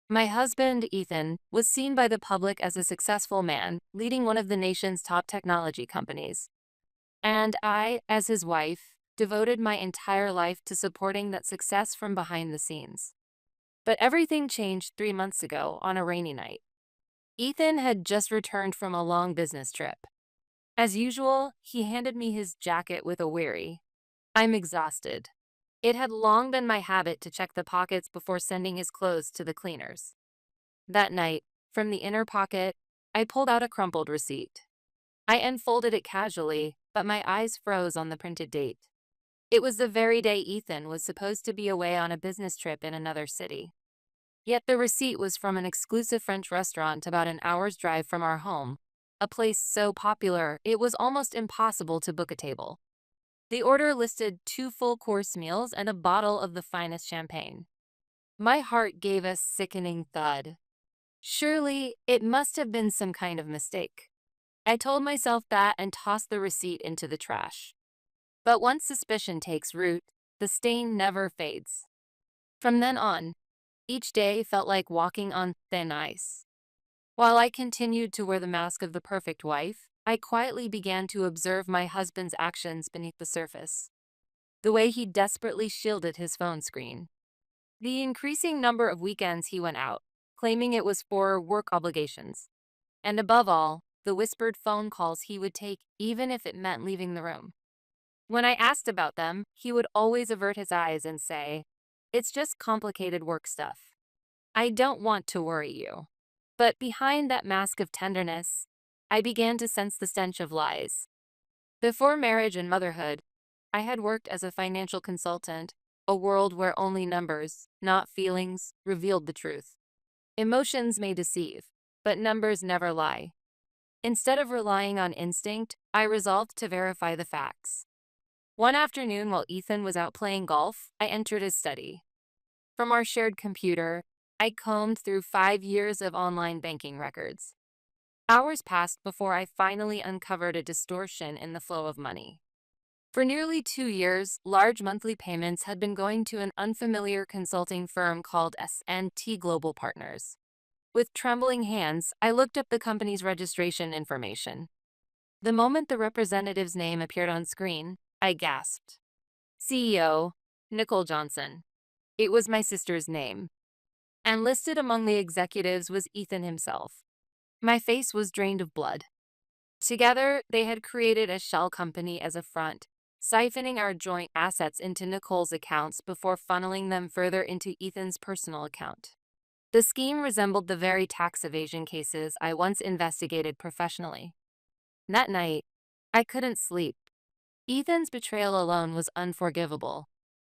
My husband, Ethan, was seen by the public as a successful man, leading one of the nation's top technology companies. And I, as his wife, devoted my entire life to supporting that success from behind the scenes. But everything changed 3 months ago on a rainy night. Ethan had just returned from a long business trip. As usual, he handed me his jacket with a weary, "I'm exhausted." It had long been my habit to check the pockets before sending his clothes to the cleaners. That night, from the inner pocket, I pulled out a crumpled receipt. I unfolded it casually, but my eyes froze on the printed date. It was the very day Ethan was supposed to be away on a business trip in another city. Yet the receipt was from an exclusive French restaurant about an hour's drive from our home, a place so popular it was almost impossible to book a table. The order listed 2 full-course meals and a bottle of the finest champagne. My heart gave a sickening thud. Surely, it must have been some kind of mistake. I told myself that and tossed the receipt into the trash. But once suspicion takes root, the stain never fades. From then on, each day felt like walking on thin ice. While I continued to wear the mask of the perfect wife, I quietly began to observe my husband's actions beneath the surface. The way he desperately shielded his phone screen. The increasing number of weekends he went out, claiming it was for work obligations. And above all, the whispered phone calls he would take even if it meant leaving the room. When I asked about them, he would always avert his eyes and say, "It's just complicated work stuff. I don't want to worry you." But behind that mask of tenderness, I began to sense the stench of lies. Before marriage and motherhood, I had worked as a financial consultant, a world where only numbers, not feelings, revealed the truth. Emotions may deceive, but numbers never lie. Instead of relying on instinct, I resolved to verify the facts. One afternoon while Ethan was out playing golf, I entered his study. From our shared computer, I combed through 5 years of online banking records. Hours passed before I finally uncovered a distortion in the flow of money. For nearly 2 years, large monthly payments had been going to an unfamiliar consulting firm called S&T Global Partners. With trembling hands, I looked up the company's registration information. The moment the representative's name appeared on screen, I gasped. CEO, Nicole Johnson. It was my sister's name. And listed among the executives was Ethan himself. My face was drained of blood. Together, they had created a shell company as a front, siphoning our joint assets into Nicole's accounts before funneling them further into Ethan's personal account. The scheme resembled the very tax evasion cases I once investigated professionally. That night, I couldn't sleep. Ethan's betrayal alone was unforgivable,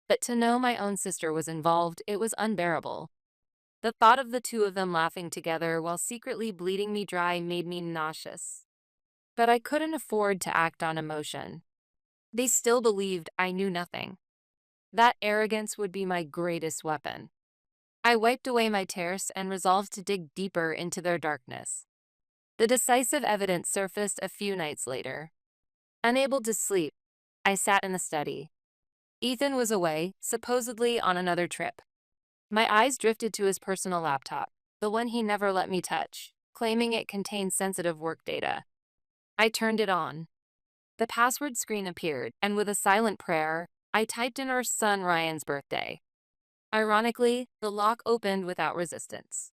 but to know my own sister was involved, it was unbearable. The thought of the two of them laughing together while secretly bleeding me dry made me nauseous. But I couldn't afford to act on emotion. They still believed I knew nothing. That arrogance would be my greatest weapon. I wiped away my tears and resolved to dig deeper into their darkness. The decisive evidence surfaced a few nights later. Unable to sleep, I sat in the study. Ethan was away, supposedly on another trip. My eyes drifted to his personal laptop, the one he never let me touch, claiming it contained sensitive work data. I turned it on. The password screen appeared, and with a silent prayer, I typed in our son Ryan's birthday. Ironically, the lock opened without resistance.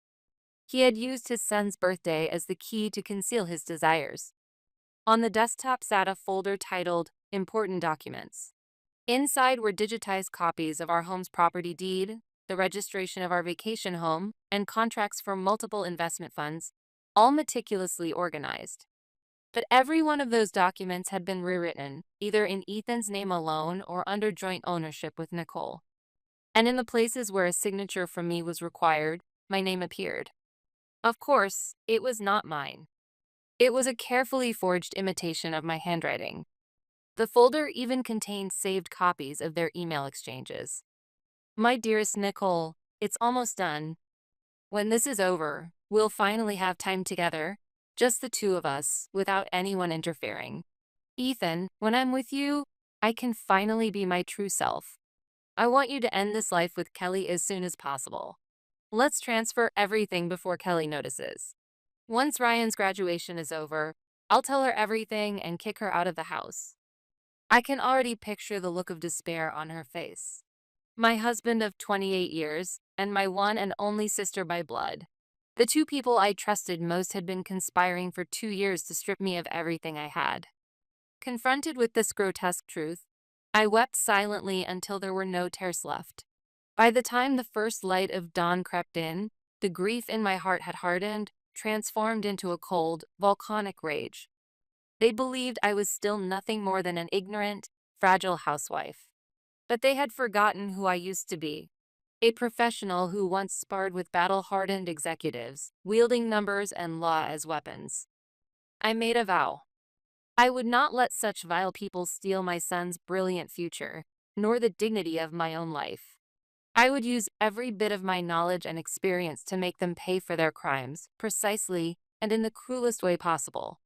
He had used his son's birthday as the key to conceal his desires. On the desktop sat a folder titled Important Documents. Inside were digitized copies of our home's property deed, the registration of our vacation home, and contracts for multiple investment funds, all meticulously organized. But every one of those documents had been rewritten, either in Ethan's name alone or under joint ownership with Nicole. And in the places where a signature from me was required, my name appeared. Of course, it was not mine. It was a carefully forged imitation of my handwriting. The folder even contained saved copies of their email exchanges. "My dearest Nicole, it's almost done. When this is over, we'll finally have time together, just the two of us, without anyone interfering. Ethan, when I'm with you, I can finally be my true self. I want you to end this life with Kelly as soon as possible." Let's transfer everything before Kelly notices. Once Ryan's graduation is over, I'll tell her everything and kick her out of the house. I can already picture the look of despair on her face. My husband of 28 years, and my one and only sister by blood. The two people I trusted most had been conspiring for 2 years to strip me of everything I had. Confronted with this grotesque truth, I wept silently until there were no tears left. By the time the first light of dawn crept in, the grief in my heart had hardened, transformed into a cold, volcanic rage. They believed I was still nothing more than an ignorant, fragile housewife. But they had forgotten who I used to be. A professional who once sparred with battle-hardened executives, wielding numbers and law as weapons. I made a vow. I would not let such vile people steal my son's brilliant future, nor the dignity of my own life. I would use every bit of my knowledge and experience to make them pay for their crimes, precisely and in the cruelest way possible.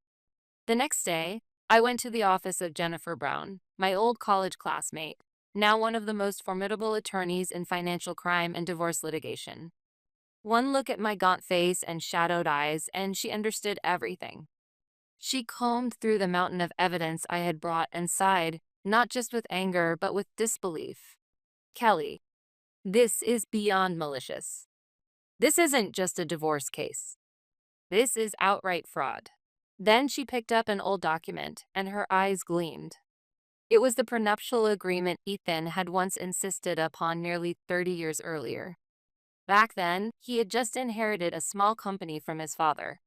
The next day, I went to the office of Jennifer Brown, my old college classmate, now one of the most formidable attorneys in financial crime and divorce litigation. One look at my gaunt face and shadowed eyes, and she understood everything. She combed through the mountain of evidence I had brought and sighed, not just with anger, but with disbelief. Kelly, this is beyond malicious. This isn't just a divorce case. This is outright fraud. Then she picked up an old document, and her eyes gleamed. It was the prenuptial agreement Ethan had once insisted upon nearly 30 years earlier. Back then, he had just inherited a small company from his father.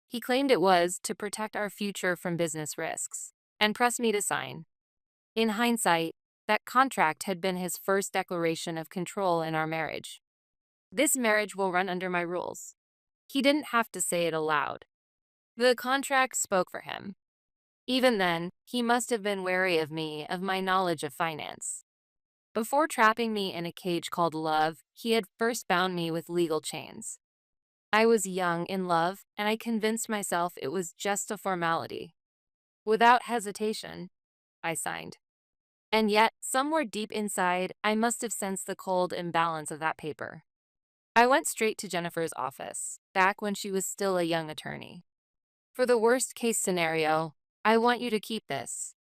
He claimed it was to protect our future from business risks, and pressed me to sign. In hindsight, that contract had been his first declaration of control in our marriage. This marriage will run under my rules. He didn't have to say it aloud. The contract spoke for him. Even then, he must have been wary of me, of my knowledge of finance. Before trapping me in a cage called love, he had first bound me with legal chains. I was young in love, and I convinced myself it was just a formality. Without hesitation, I signed. And yet, somewhere deep inside, I must have sensed the cold imbalance of that paper. I went straight to Jennifer's office, back when she was still a young attorney. For the worst-case scenario, I want you to keep this,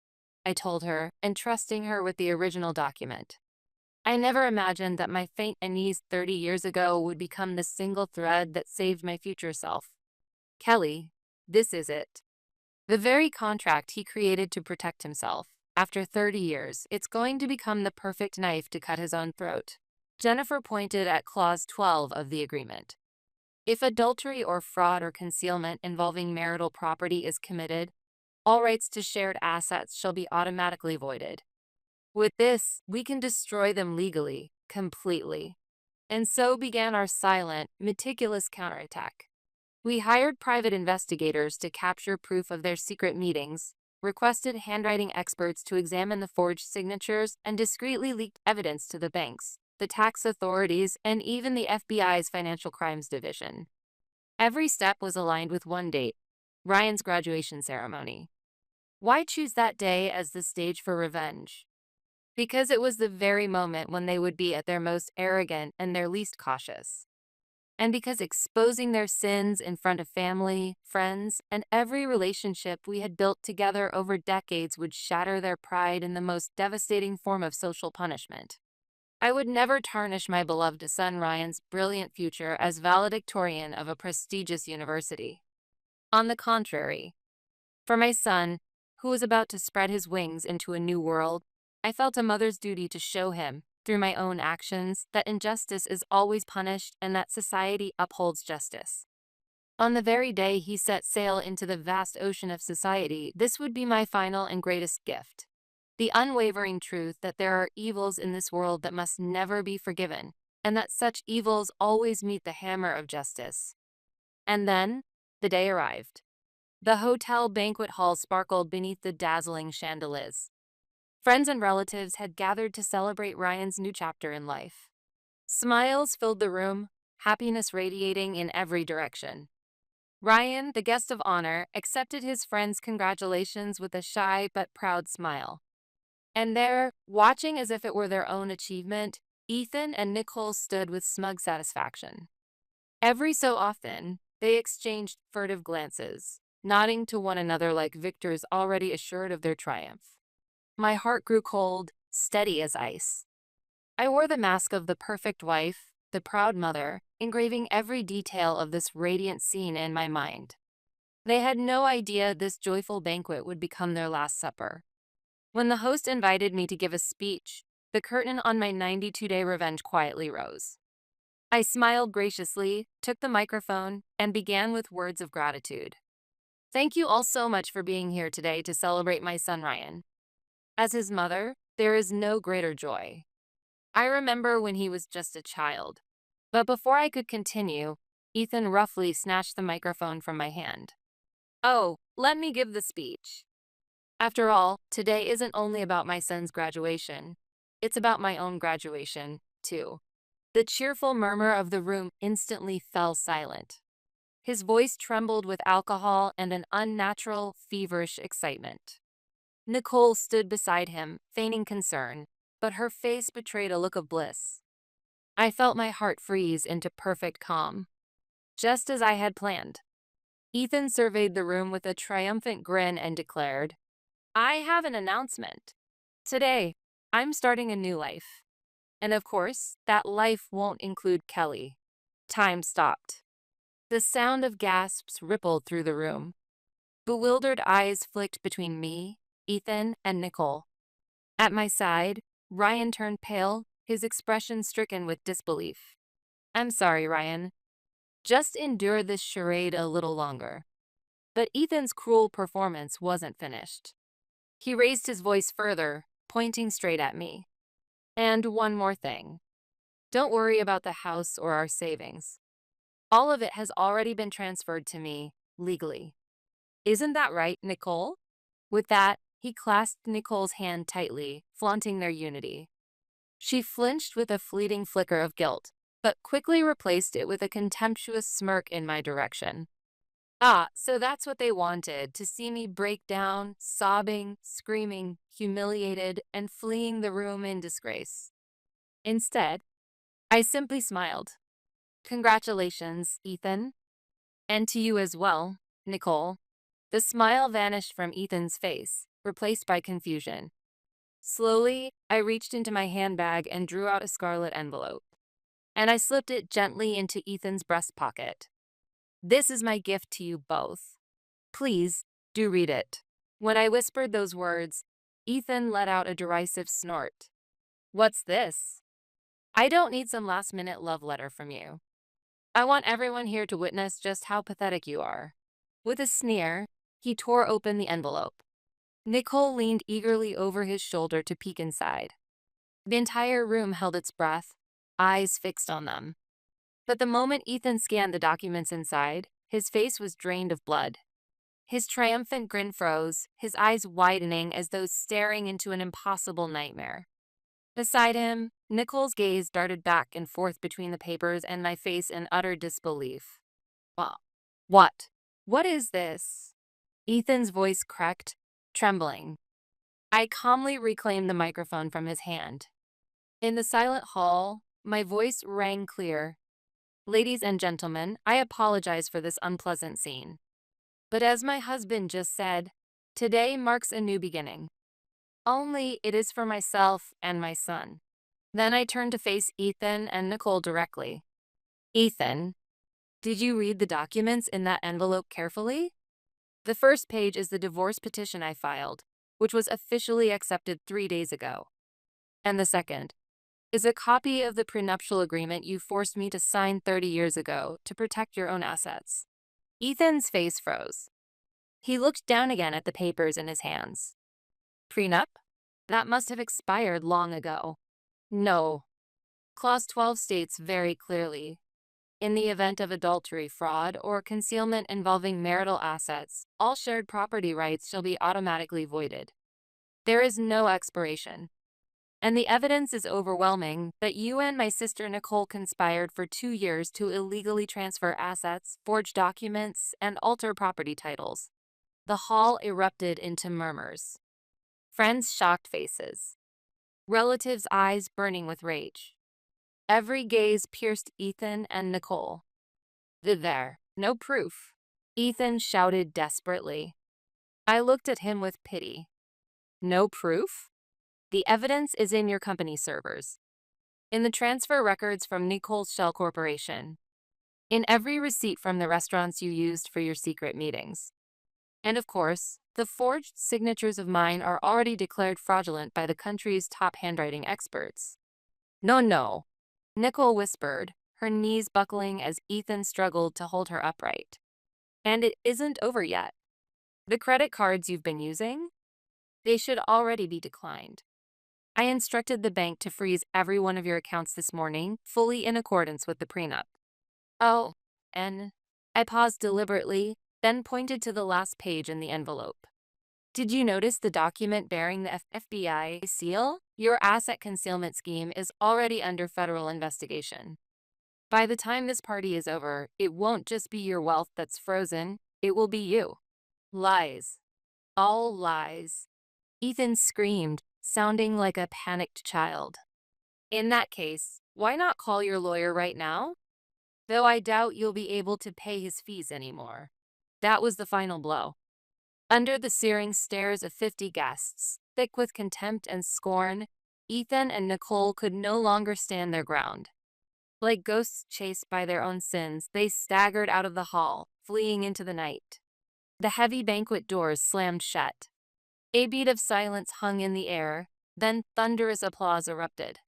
I told her, entrusting her with the original document. I never imagined that my faint unease 30 years ago would become the single thread that saved my future self. Kelly, this is it. The very contract he created to protect himself. After 30 years, it's going to become the perfect knife to cut his own throat. Jennifer pointed at Clause 12 of the agreement. If adultery or fraud or concealment involving marital property is committed, all rights to shared assets shall be automatically voided. With this, we can destroy them legally, completely. And so began our silent, meticulous counterattack. We hired private investigators to capture proof of their secret meetings, requested handwriting experts to examine the forged signatures, and discreetly leaked evidence to the banks, the tax authorities, and even the FBI's Financial Crimes Division. Every step was aligned with one date, Ryan's graduation ceremony. Why choose that day as the stage for revenge? Because it was the very moment when they would be at their most arrogant and their least cautious. And because exposing their sins in front of family, friends, and every relationship we had built together over decades would shatter their pride in the most devastating form of social punishment. I would never tarnish my beloved son Ryan's brilliant future as valedictorian of a prestigious university. On the contrary, for my son, who was about to spread his wings into a new world, I felt a mother's duty to show him, through my own actions, that injustice is always punished and that society upholds justice. On the very day he set sail into the vast ocean of society, this would be my final and greatest gift. The unwavering truth that there are evils in this world that must never be forgiven, and that such evils always meet the hammer of justice. And then, the day arrived. The hotel banquet hall sparkled beneath the dazzling chandeliers. Friends and relatives had gathered to celebrate Ryan's new chapter in life. Smiles filled the room, happiness radiating in every direction. Ryan, the guest of honor, accepted his friends' congratulations with a shy but proud smile. And there, watching as if it were their own achievement, Ethan and Nicole stood with smug satisfaction. Every so often, they exchanged furtive glances, nodding to one another like victors already assured of their triumph. My heart grew cold, steady as ice. I wore the mask of the perfect wife, the proud mother, engraving every detail of this radiant scene in my mind. They had no idea this joyful banquet would become their last supper. When the host invited me to give a speech, the curtain on my 92-day revenge quietly rose. I smiled graciously, took the microphone, and began with words of gratitude. Thank you all so much for being here today to celebrate my son Ryan. As his mother, there is no greater joy. I remember when he was just a child. But before I could continue, Ethan roughly snatched the microphone from my hand. Oh, let me give the speech. After all, today isn't only about my son's graduation. It's about my own graduation, too. The cheerful murmur of the room instantly fell silent. His voice trembled with alcohol and an unnatural, feverish excitement. Nicole stood beside him, feigning concern, but her face betrayed a look of bliss. I felt my heart freeze into perfect calm. Just as I had planned. Ethan surveyed the room with a triumphant grin and declared, I have an announcement. Today, I'm starting a new life. And of course, that life won't include Kelly. Time stopped. The sound of gasps rippled through the room. Bewildered eyes flicked between me, Ethan, and Nicole. At my side, Ryan turned pale, his expression stricken with disbelief. I'm sorry, Ryan. Just endure this charade a little longer. But Ethan's cruel performance wasn't finished. He raised his voice further, pointing straight at me. And one more thing. Don't worry about the house or our savings. All of it has already been transferred to me, legally. Isn't that right, Nicole? With that, he clasped Nicole's hand tightly, flaunting their unity. She flinched with a fleeting flicker of guilt, but quickly replaced it with a contemptuous smirk in my direction. Ah, so that's what they wanted, to see me break down, sobbing, screaming, humiliated, and fleeing the room in disgrace. Instead, I simply smiled. Congratulations, Ethan. And to you as well, Nicole. The smile vanished from Ethan's face, replaced by confusion. Slowly, I reached into my handbag and drew out a scarlet envelope. And I slipped it gently into Ethan's breast pocket. This is my gift to you both. Please, do read it. When I whispered those words, Ethan let out a derisive snort. What's this? I don't need some last-minute love letter from you. I want everyone here to witness just how pathetic you are. With a sneer, he tore open the envelope. Nicole leaned eagerly over his shoulder to peek inside. The entire room held its breath, eyes fixed on them. But the moment Ethan scanned the documents inside, his face was drained of blood. His triumphant grin froze, his eyes widening as though staring into an impossible nightmare. Beside him, Nicole's gaze darted back and forth between the papers and my face in utter disbelief. What? What is this? Ethan's voice cracked, trembling. I calmly reclaimed the microphone from his hand. In the silent hall, my voice rang clear. Ladies and gentlemen, I apologize for this unpleasant scene. But as my husband just said, today marks a new beginning. Only it is for myself and my son. Then I turned to face Ethan and Nicole directly. Ethan, did you read the documents in that envelope carefully? The first page is the divorce petition I filed, which was officially accepted 3 days ago. And the second is a copy of the prenuptial agreement you forced me to sign 30 years ago to protect your own assets. Ethan's face froze. He looked down again at the papers in his hands. Prenup? That must have expired long ago. No. Clause 12 states very clearly, in the event of adultery, fraud, or concealment involving marital assets, all shared property rights shall be automatically voided. There is no expiration. And the evidence is overwhelming that you and my sister Nicole conspired for 2 years to illegally transfer assets, forge documents, and alter property titles. The hall erupted into murmurs. Friends' shocked faces. Relatives' eyes burning with rage. Every gaze pierced Ethan and Nicole. There, no proof, Ethan shouted desperately. I looked at him with pity. No proof? The evidence is in your company servers. In the transfer records from Nicole's Shell Corporation. In every receipt from the restaurants you used for your secret meetings. And of course, the forged signatures of mine are already declared fraudulent by the country's top handwriting experts. No, Nicole whispered, her knees buckling as Ethan struggled to hold her upright. And it isn't over yet. The credit cards you've been using? They should already be declined. I instructed the bank to freeze every one of your accounts this morning, fully in accordance with the prenup. Oh, and I paused deliberately, then pointed to the last page in the envelope. Did you notice the document bearing the FBI seal? Your asset concealment scheme is already under federal investigation. By the time this party is over, it won't just be your wealth that's frozen, it will be you. Lies. All lies. Ethan screamed, sounding like a panicked child. In that case, why not call your lawyer right now? Though I doubt you'll be able to pay his fees anymore. That was the final blow. Under the searing stares of 50 guests, thick with contempt and scorn, Ethan and Nicole could no longer stand their ground. Like ghosts chased by their own sins, they staggered out of the hall, fleeing into the night. The heavy banquet doors slammed shut. A beat of silence hung in the air, then thunderous applause erupted.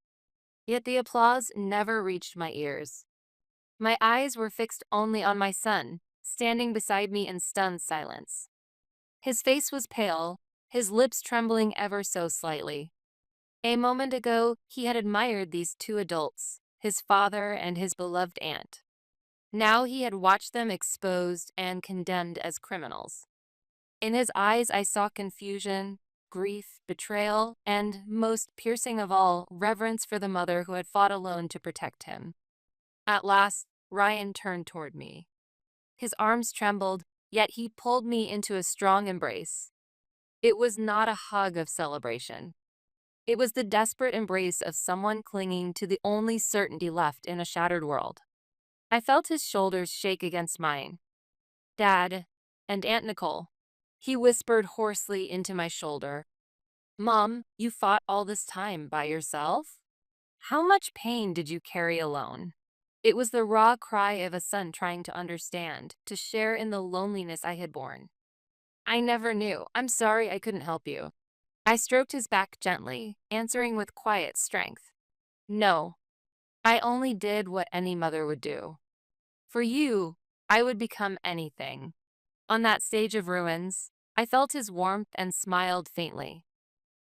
Yet the applause never reached my ears. My eyes were fixed only on my son, standing beside me in stunned silence. His face was pale, his lips trembling ever so slightly. A moment ago, he had admired these two adults, his father and his beloved aunt. Now he had watched them exposed and condemned as criminals. In his eyes I saw confusion, grief, betrayal, and, most piercing of all, reverence for the mother who had fought alone to protect him. At last, Ryan turned toward me. His arms trembled, yet he pulled me into a strong embrace. It was not a hug of celebration. It was the desperate embrace of someone clinging to the only certainty left in a shattered world. I felt his shoulders shake against mine. Dad and Aunt Nicole. He whispered hoarsely into my shoulder. Mom, you fought all this time by yourself? How much pain did you carry alone? It was the raw cry of a son trying to understand, to share in the loneliness I had borne. I never knew. I'm sorry I couldn't help you. I stroked his back gently, answering with quiet strength. No, I only did what any mother would do. For you, I would become anything. On that stage of ruins, I felt his warmth and smiled faintly.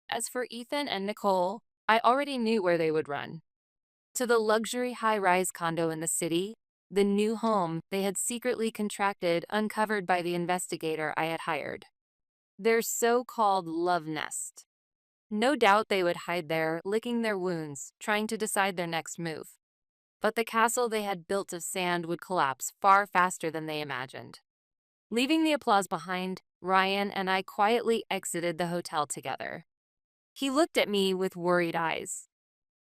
As for Ethan and Nicole, I already knew where they would run. To the luxury high-rise condo in the city, the new home they had secretly contracted uncovered by the investigator I had hired. Their so-called love nest. No doubt they would hide there, licking their wounds, trying to decide their next move. But the castle they had built of sand would collapse far faster than they imagined. Leaving the applause behind, Ryan and I quietly exited the hotel together. He looked at me with worried eyes.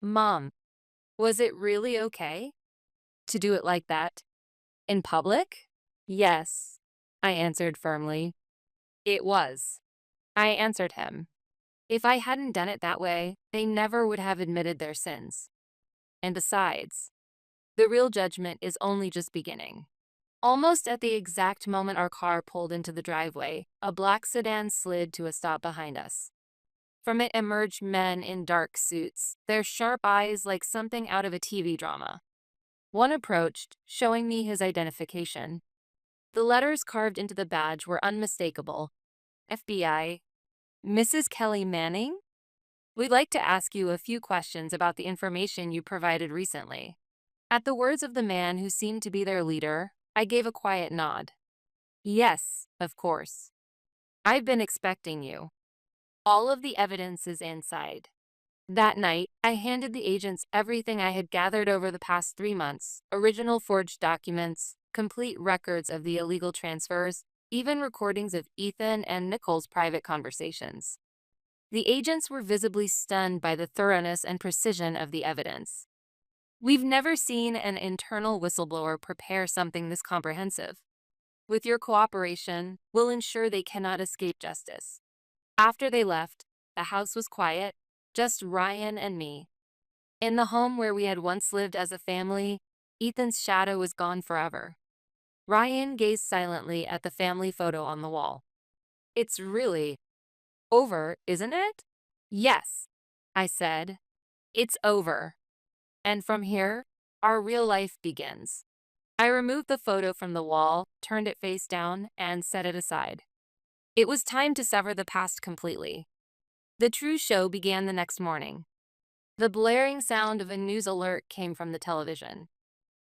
Mom, was it really okay to do it like that? In public? Yes, I answered firmly. It was. I answered him. If I hadn't done it that way, they never would have admitted their sins. And besides, the real judgment is only just beginning. Almost at the exact moment our car pulled into the driveway, a black sedan slid to a stop behind us. From it emerged men in dark suits, their sharp eyes like something out of a TV drama. One approached, showing me his identification. The letters carved into the badge were unmistakable. FBI. Mrs. Kelly Manning? We'd like to ask you a few questions about the information you provided recently. At the words of the man who seemed to be their leader, I gave a quiet nod. Yes, of course. I've been expecting you. All of the evidence is inside. That night, I handed the agents everything I had gathered over the past 3 months, original forged documents, complete records of the illegal transfers, even recordings of Ethan and Nicole's private conversations. The agents were visibly stunned by the thoroughness and precision of the evidence. We've never seen an internal whistleblower prepare something this comprehensive. With your cooperation, we'll ensure they cannot escape justice. After they left, the house was quiet, just Ryan and me. In the home where we had once lived as a family, Ethan's shadow was gone forever. Ryan gazed silently at the family photo on the wall. It's really over, isn't it? Yes, I said. It's over. And from here, our real life begins. I removed the photo from the wall, turned it face down, and set it aside. It was time to sever the past completely. The true show began the next morning. The blaring sound of a news alert came from the television.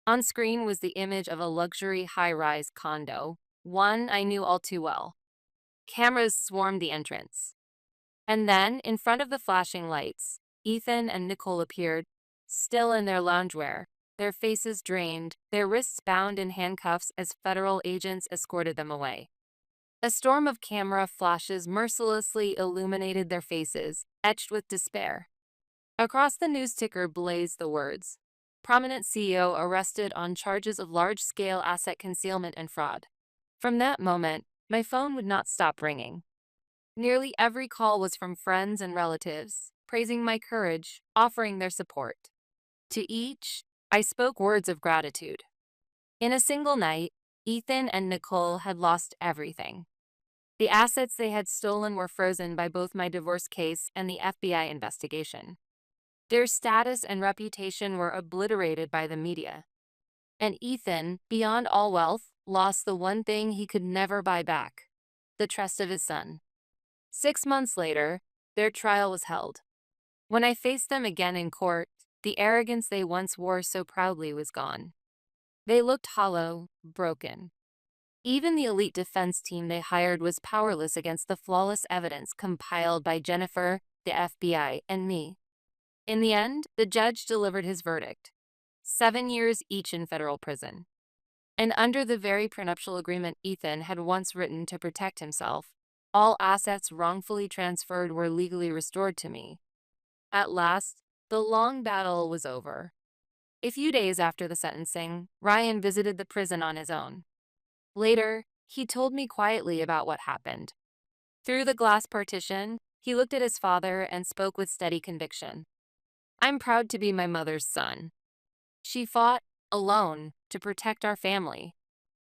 On screen was the image of a luxury high-rise condo, one I knew all too well. Cameras swarmed the entrance. And then, in front of the flashing lights, Ethan and Nicole appeared, still in their loungewear, their faces drained, their wrists bound in handcuffs as federal agents escorted them away. A storm of camera flashes mercilessly illuminated their faces, etched with despair. Across the news ticker blazed the words, "Prominent CEO arrested on charges of large-scale asset concealment and fraud." From that moment, my phone would not stop ringing. Nearly every call was from friends and relatives, praising my courage, offering their support. To each, I spoke words of gratitude. In a single night, Ethan and Nicole had lost everything. The assets they had stolen were frozen by both my divorce case and the FBI investigation. Their status and reputation were obliterated by the media. And Ethan, beyond all wealth, lost the one thing he could never buy back: the trust of his son. 6 months later, their trial was held. When I faced them again in court, the arrogance they once wore so proudly was gone. They looked hollow, broken. Even the elite defense team they hired was powerless against the flawless evidence compiled by Jennifer, the FBI, and me. In the end, the judge delivered his verdict: 7 years each in federal prison. And under the very prenuptial agreement Ethan had once written to protect himself, all assets wrongfully transferred were legally restored to me. At last, the long battle was over. A few days after the sentencing, Ryan visited the prison on his own. Later, he told me quietly about what happened. Through the glass partition, he looked at his father and spoke with steady conviction. "I'm proud to be my mother's son. She fought, alone, to protect our family.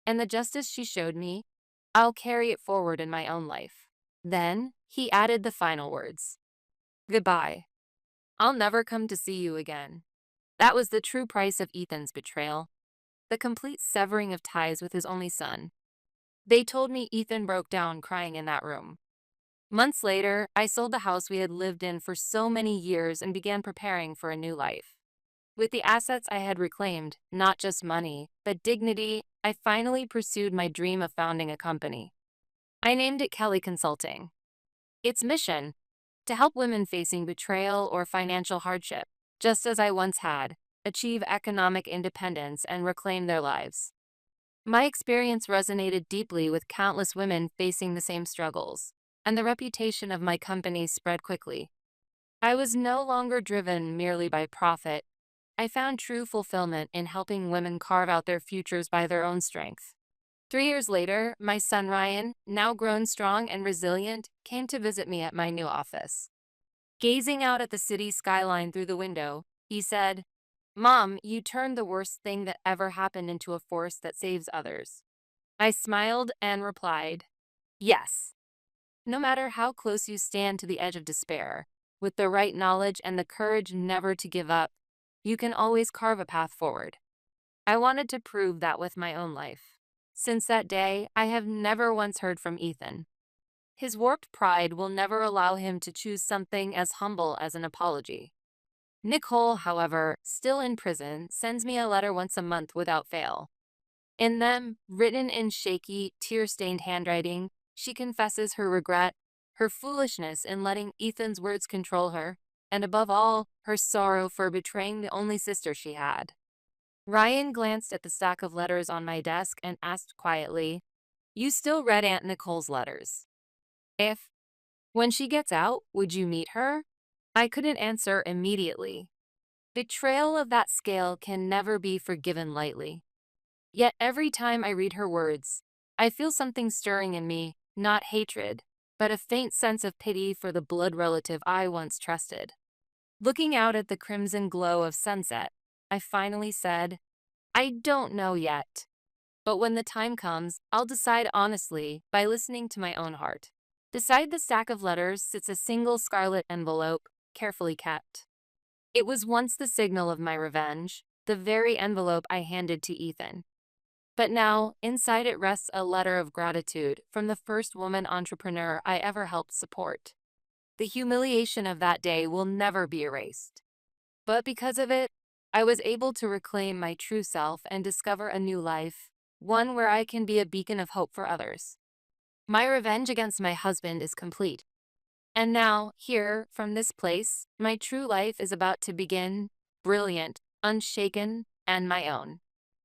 And the justice she showed me, I'll carry it forward in my own life." Then, he added the final words: "Goodbye. I'll never come to see you again." That was the true price of Ethan's betrayal: the complete severing of ties with his only son. They told me Ethan broke down crying in that room. Months later, I sold the house we had lived in for so many years and began preparing for a new life. With the assets I had reclaimed, not just money, but dignity, I finally pursued my dream of founding a company. I named it Kelly Consulting. Its mission: to help women facing betrayal or financial hardship, just as I once had, achieve economic independence and reclaim their lives. My experience resonated deeply with countless women facing the same struggles, and the reputation of my company spread quickly. I was no longer driven merely by profit. I found true fulfillment in helping women carve out their futures by their own strength. 3 years later, my son Ryan, now grown strong and resilient, came to visit me at my new office. Gazing out at the city skyline through the window, he said, "Mom, you turned the worst thing that ever happened into a force that saves others." I smiled and replied, "Yes. No matter how close you stand to the edge of despair, with the right knowledge and the courage never to give up, you can always carve a path forward." I wanted to prove that with my own life. Since that day, I have never once heard from Ethan. His warped pride will never allow him to choose something as humble as an apology. Nicole, however, still in prison, sends me a letter once a month without fail. In them, written in shaky, tear-stained handwriting, she confesses her regret, her foolishness in letting Ethan's words control her, and above all, her sorrow for betraying the only sister she had. Ryan glanced at the stack of letters on my desk and asked quietly, "You still read Aunt Nicole's letters? When she gets out, would you meet her?" I couldn't answer immediately. Betrayal of that scale can never be forgiven lightly. Yet every time I read her words, I feel something stirring in me, not hatred, but a faint sense of pity for the blood relative I once trusted. Looking out at the crimson glow of sunset, I finally said, I don't know yet. But when the time comes, I'll decide honestly by listening to my own heart. Beside the stack of letters sits a single scarlet envelope, carefully kept. It was once the signal of my revenge, the very envelope I handed to Ethan. But now, inside it rests a letter of gratitude from the first woman entrepreneur I ever helped support. The humiliation of that day will never be erased. But because of it, I was able to reclaim my true self and discover a new life, one where I can be a beacon of hope for others. My revenge against my husband is complete. And now, here, from this place, my true life is about to begin, brilliant, unshaken, and my own.